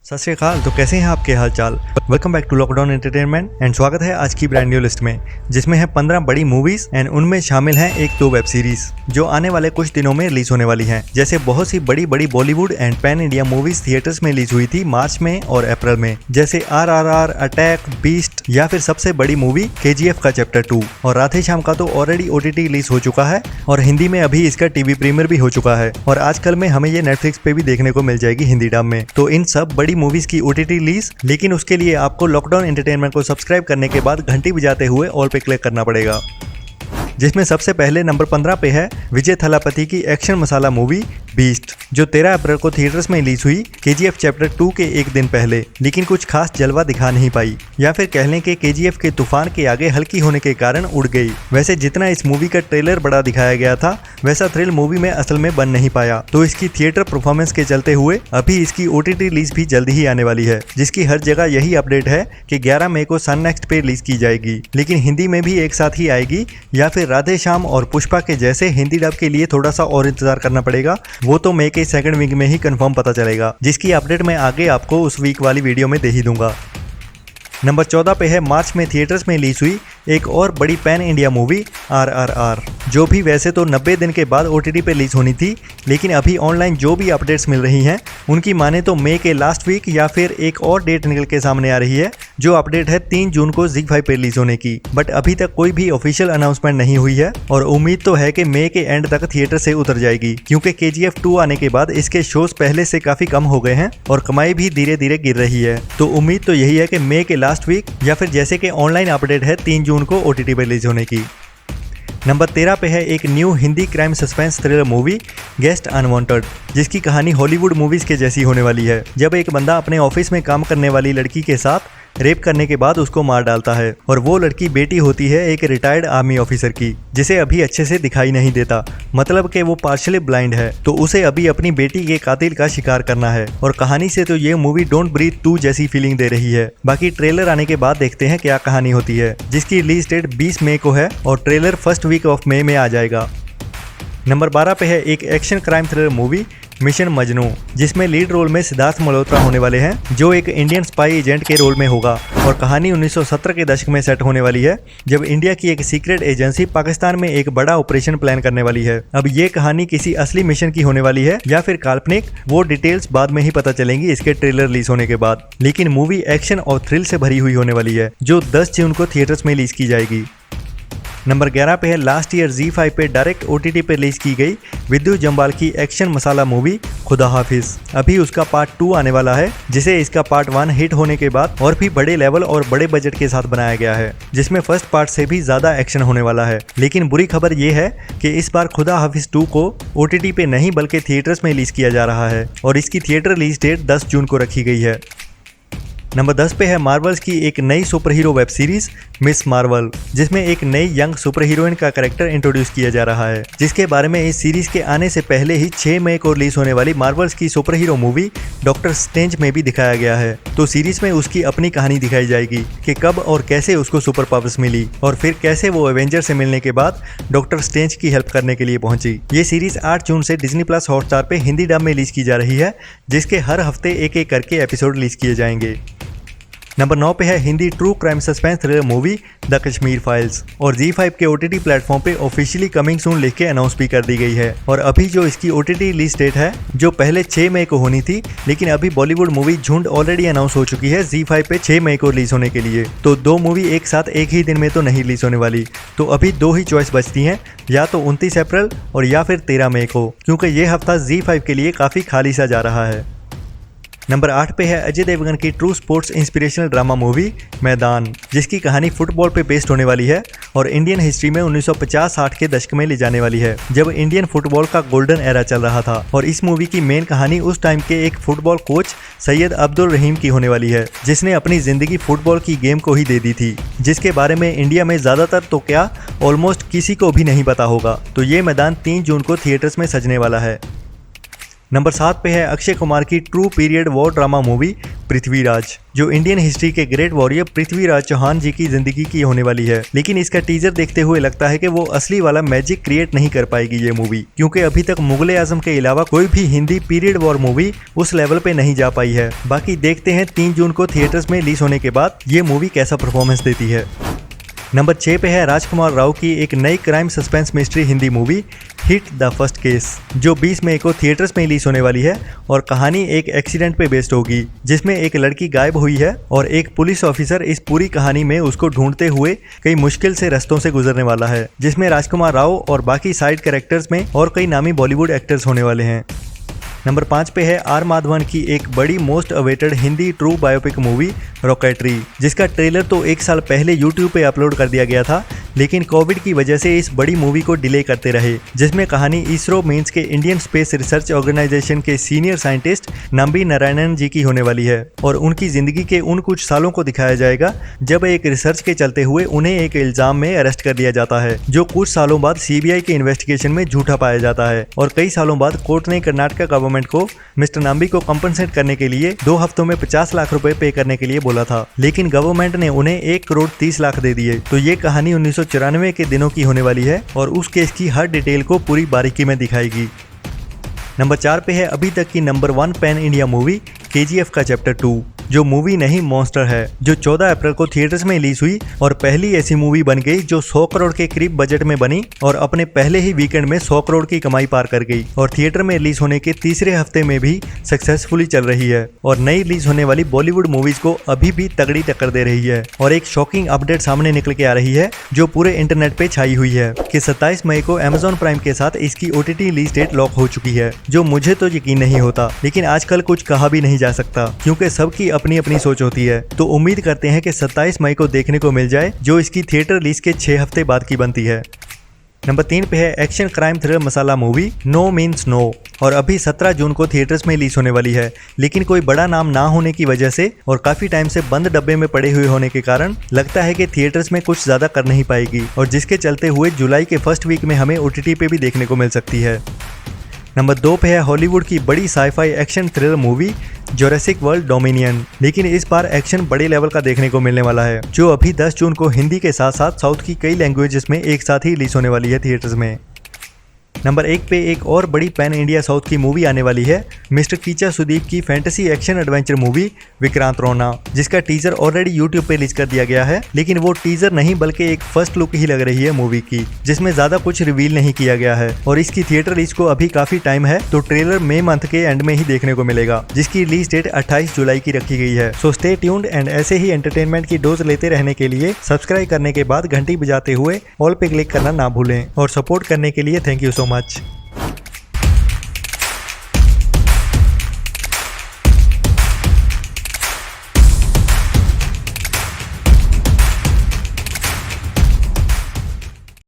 सत श्री अकाल। तो कैसे हैं आपके हाल चाल। Welcome back to lockdown entertainment and स्वागत है आज की ब्रांड न्यू लिस्ट में, जिसमें है 15 बड़ी मूवीज एंड उनमें शामिल हैं 1-2 वेब सीरीज जो आने वाले कुछ दिनों में रिलीज होने वाली हैं। जैसे बहुत सी बड़ी बड़ी Bollywood and pan India movies theatres में रिलीज हुई थी मार्च में और अप्रैल में, जैसे RRR, अटैक, बीस्ट या फिर सबसे बड़ी मूवी KGF का चैप्टर 2। और राधे श्याम का तो ऑलरेडी OTT रिलीज हो चुका है और हिंदी में अभी इसका टीवी प्रीमियर भी हो चुका है और आजकल में हमें ये नेटफ्लिक्स पे भी देखने को मिल जाएगी हिंदी डब में। तो इन सब बड़ी मूवीज की OTT रिलीज, लेकिन उसके लिए आपको लॉकडाउन एंटरटेनमेंट को सब्सक्राइब करने के बाद घंटी बजाते हुए ऑल पे क्लिक करना पड़ेगा। जिसमें सबसे पहले नंबर 15 पे है विजय थलापति की एक्शन मसाला मूवी बीस्ट, जो 13 अप्रैल को थिएटर्स में रिलीज हुई KGF चैप्टर 2 के एक दिन पहले, लेकिन कुछ खास जलवा दिखा नहीं पाई, या फिर कह लें कि KGF के तूफान के आगे हल्की होने के कारण उड़ गई। वैसे जितना इस मूवी का ट्रेलर बड़ा दिखाया गया था, वैसा थ्रिल मूवी में असल में बन नहीं पाया। तो इसकी थिएटर परफॉर्मेंस के चलते हुए अभी इसकी OTT रिलीज भी जल्द ही आने वाली है, जिसकी हर जगह यही अपडेट है कि 11 मई को सन नेक्स्ट पे रिलीज की जाएगी, लेकिन हिंदी में भी एक साथ ही आएगी या फिर राधे श्याम और पुष्पा के जैसे हिंदी डब के लिए थोड़ा सा और इंतजार करना पड़ेगा। वो तो मई के सेकंड वीक में ही कंफर्म पता चलेगा, जिसकी अपडेट मैं आगे आपको उस वीक वाली वीडियो में दे ही दूंगा। नंबर 14 पे है मार्च में थिएटर्स में रिलीज हुई एक और बड़ी पैन इंडिया मूवी RRR, जो भी वैसे तो 90 दिन के बाद OTT पे रिलीज होनी थी, लेकिन अभी ऑनलाइन जो भी अपडेट्स मिल रही हैं उनकी माने तो मई के लास्ट वीक या फिर एक और डेट निकल के सामने आ रही है, जो अपडेट है 3 जून को ZEE5 पे रिलीज होने की। बट अभी तक कोई भी ऑफिशियल अनाउंसमेंट नहीं हुई है और उम्मीद तो है कि मई के एंड तक थिएटर से उतर जाएगी, क्योंकि KGF 2 आने के बाद इसके शोज पहले से काफी कम हो गए हैं और कमाई भी धीरे धीरे गिर रही है। तो उम्मीद तो यही है कि मई के लास्ट वीक या फिर जैसे कि ऑनलाइन अपडेट है 3 जून को OTT पे रिलीज होने की। नंबर 13 पे है एक new Hindi crime suspense thriller movie guest unwanted, जिसकी कहानी हॉलीवुड मूवीज के जैसी होने वाली है। जब एक बंदा अपने ऑफिस में काम करने वाली लड़की के साथ रेप करने के बाद उसको मार डालता है और वो लड़की बेटी होती है एक रिटायर्ड आर्मी ऑफिसर की, जिसे अभी अच्छे से दिखाई नहीं देता, मतलब कि वो पार्शियली ब्लाइंड है। तो उसे अभी अपनी बेटी के कातिल का शिकार करना है और कहानी से तो ये मूवी डोंट ब्रीथ 2 जैसी फीलिंग दे रही है। बाकी ट्रेलर आने के बाद देखते हैं क्या कहानी होती है, जिसकी रिलीज डेट 20 मई को है और trailer first week of May में आ जाएगा। नंबर 12 पे है एक action crime thriller movie mission Majnu, जिसमें लीड रोल में सिद्धार्थ मल्होत्रा होने वाले हैं, जो एक इंडियन स्पाई एजेंट के रोल में होगा और कहानी 1970 के दशक में सेट होने वाली है, जब इंडिया की एक सीक्रेट एजेंसी पाकिस्तान में एक बड़ा ऑपरेशन प्लान करने वाली है। अब ये कहानी किसी असली मिशन की होने वाली है या फिर काल्पनिक, वो डिटेल्स बाद में ही पता चलेंगी इसके ट्रेलर रिलीज होने के बाद, लेकिन मूवी एक्शन और थ्रिल से भरी हुई होने वाली है, जो 10 जून को थिएटर्स में रिलीज की जाएगी। नंबर 11 पे है लास्ट ईयर ZEE5 पे डायरेक्ट OTT पे रिलीज की गई विद्यु जम्बाल की एक्शन मसाला मूवी खुदा हाफिज। अभी उसका पार्ट 2 आने वाला है, जिसे इसका पार्ट 1 हिट होने के बाद और भी बड़े लेवल और बड़े बजट के साथ बनाया गया है, जिसमें फर्स्ट पार्ट से भी ज्यादा एक्शन होने वाला है। लेकिन बुरी खबर ये है कि इस बार खुदा हाफिज 2 को OTT पे नहीं बल्कि थिएटर्स में रिलीज किया जा रहा है और इसकी थिएटर रिलीज डेट 10 जून को रखी गई है। नंबर 10 पे है मार्वल्स की एक नई super hero web series miss Marvel, जिसमें एक नई यंग सुपर हीरोइन का कैरेक्टर इंट्रोड्यूस किया जा रहा है, जिसके बारे में इस सीरीज के आने से पहले ही 6 मई को रिलीज होने वाली मार्वल्स की super hero movie doctor strange में भी दिखाया गया है। तो सीरीज में उसकी अपनी कहानी दिखाई जाएगी कि कब और कैसे उसको सुपर पावर्स मिली और फिर कैसे वो एवेंजर से मिलने के बाद डॉक्टर स्ट्रेंज की हेल्प करने के लिए पहुंची। ये सीरीज 8 जून से Disney+ हॉटस्टार पे हिंदी डब में रिलीज की जा रही है, जिसके हर हफ्ते एक एक करके एपिसोड रिलीज किए जाएंगे। नंबर 9 पे है Hindi true crime suspense thriller movie the Kashmir files और ZEE5 के OTT प्लेटफॉर्म पे ऑफिशियली कमिंग सून लिख के अनाउंस भी कर दी गई है। और अभी जो इसकी OTT रिलीज डेट है, जो पहले 6 मई को होनी थी, लेकिन अभी बॉलीवुड मूवी झुंड ऑलरेडी अनाउंस हो चुकी है ZEE5 पे 6 मई को रिलीज होने के लिए। तो 2 मूवी एक साथ एक ही दिन में तो नहीं रिलीज होने वाली, तो अभी 2 ही चॉइस बचती हैं, या तो 29 अप्रैल और या फिर 13 मई को, क्योंकि ये हफ्ता ZEE5 के लिए काफी खाली सा जा रहा है। नंबर 8 पे है अजय देवगन की true sports inspirational drama movie मैदान, जिसकी कहानी फुटबॉल पे बेस्ड होने वाली है और इंडियन हिस्ट्री में 1950-60 के दशक में ले जाने वाली है, जब इंडियन फुटबॉल का गोल्डन एरा चल रहा था। और इस मूवी की मेन कहानी उस टाइम के एक फुटबॉल कोच सैयद अब्दुल रहीम की होने वाली है, जिसने अपनी जिंदगी फुटबॉल की गेम को ही दे दी थी, जिसके बारे में इंडिया में ज्यादातर तो क्या ऑलमोस्ट किसी को भी नहीं पता होगा। तो ये मैदान 3 जून को थिएटर्स में सजने वाला है। नंबर 7 पे है अक्षय कुमार की true period war drama movie Prithviraj, जो इंडियन हिस्ट्री के ग्रेट वॉरियर पृथ्वीराज चौहान जी की जिंदगी की होने वाली है। लेकिन इसका टीजर देखते हुए लगता है कि वो असली वाला मैजिक क्रिएट नहीं कर पाएगी ये मूवी, क्योंकि अभी तक मुगले आजम के अलावा कोई भी हिंदी पीरियड वॉर मूवी उस लेवल पे नहीं जा पाई है। बाकी देखते हैं 3 जून को थिएटर्स में रिलीज होने के बाद ये मूवी कैसा परफॉर्मेंस देती है। नंबर 6 पे है राजकुमार राव की एक नई crime suspense mystery Hindi movie hit the first case, जो 20 मई को थिएटर्स में रिलीज होने वाली है और कहानी एक एक्सीडेंट पे बेस्ड होगी, जिसमें एक लड़की गायब हुई है और एक पुलिस ऑफिसर इस पूरी कहानी में उसको ढूंढते हुए कई मुश्किल से रास्तों से गुजरने वाला है, जिसमें राजकुमार राव और बाकी साइड कैरेक्टर्स में और कई नामी बॉलीवुड एक्टर्स होने वाले हैं। नंबर 5 पे है आर माधवन की एक बड़ी most awaited Hindi true biopic movie rocketry, जिसका ट्रेलर तो 1 साल पहले यूट्यूब पे अपलोड कर दिया गया था, लेकिन कोविड की वजह से इस बड़ी मूवी को डिले करते रहे, जिसमें कहानी इसरो मीन्स के इंडियन स्पेस रिसर्च ऑर्गेनाइजेशन के सीनियर साइंटिस्ट नंबी नारायणन जी की होने वाली है और उनकी जिंदगी के उन कुछ सालों को दिखाया जाएगा जब एक रिसर्च के चलते हुए उन्हें एक इल्जाम में अरेस्ट कर लिया जाता है, जो कुछ सालों बाद सीबीआई के इन्वेस्टिगेशन में झूठा पाया जाता है और कई सालों बाद कोर्ट ने कर्नाटक गवर्नमेंट को मिस्टर नाम्बी को कंपनसेट करने के लिए 2 हफ्तों में 50 लाख रुपए पे करने के लिए बोला था, लेकिन गवर्नमेंट ने उन्हें 1 करोड़ 30 लाख दे दिए। तो ये कहानी 1994 के दिनों की होने वाली है और उस केस की हर डिटेल को पूरी बारीकी में दिखाएगी। नंबर 4 पे है अभी तक की number 1 pan India movie KGF का चैप्टर 2, जो मूवी नहीं मॉन्स्टर है, जो 14 अप्रैल को थिएटर्स में रिलीज हुई और पहली ऐसी मूवी बन गई जो 100 करोड़ के करीब बजट में बनी और अपने पहले ही वीकेंड में 100 करोड़ की कमाई पार कर गई और थिएटर में रिलीज होने के तीसरे हफ्ते में भी सक्सेसफुली चल रही है और नई रिलीज होने वाली बॉलीवुड मूवीज को अभी भी तगड़ी टक्कर दे रही है। और एक शॉकिंग अपडेट सामने निकल के आ रही है जो पूरे इंटरनेट पे छाई हुई है कि 27 मई को Amazon प्राइम के साथ इसकी OTT रिलीज डेट लॉक हो चुकी है, जो मुझे तो यकीन नहीं होता, लेकिन आजकल कुछ कहा भी नहीं जा सकता क्योंकि सबकी अपनी अपनी सोच होती है। तो उम्मीद करते हैं कि 27 मई को देखने को मिल जाए, जो इसकी थिएटर रिलीज के 6 हफ्ते बाद की बनती है। नंबर 3 पे है एक्शन क्राइम थ्रिलर मसाला मूवी नो मीन्स नो, और अभी 17 जून को थिएटर्स में रिलीज होने वाली है, लेकिन कोई बड़ा नाम ना होने की वजह से और काफी टाइम से बंद डब्बे में पड़े हुए होने के कारण लगता है कि थिएटर्स में कुछ ज्यादा कर नहीं पाएगी और जिसके चलते हुए जुलाई के फर्स्ट वीक में हमें OTT पे भी देखने को मिल सकती है। नंबर 2 पे है हॉलीवुड की बड़ी sci fi action thriller movie Jurassic World Dominion, लेकिन इस बार एक्शन बड़े लेवल का देखने को मिलने वाला है, जो अभी 10 जून को हिंदी के साथ साथ साउथ की कई लैंग्वेजेस में एक साथ ही रिलीज होने वाली है थिएटर्स में। नंबर 1 पे एक और बड़ी पैन इंडिया साउथ की मूवी आने वाली है मिस्टर कीचा सुदीप की fantasy action adventure movie Vikrant रोना, जिसका टीजर ऑलरेडी यूट्यूब पे रिलीज कर दिया गया है, लेकिन वो टीजर नहीं बल्कि एक फर्स्ट लुक ही लग रही है मूवी की, जिसमें ज्यादा कुछ रिवील नहीं किया गया है और इसकी थिएटर रिलीज को अभी काफी टाइम है, तो ट्रेलर मई मंथ के एंड में ही देखने को मिलेगा, जिसकी रिलीज डेट 28 जुलाई की रखी गई है। सो स्टे ट्यून्ड एंड ऐसे ही एंटरटेनमेंट की डोज लेते रहने के लिए सब्सक्राइब करने के बाद घंटी बजाते हुए ऑल पे क्लिक करना ना भूलें और सपोर्ट करने के लिए थैंक यू सो मच।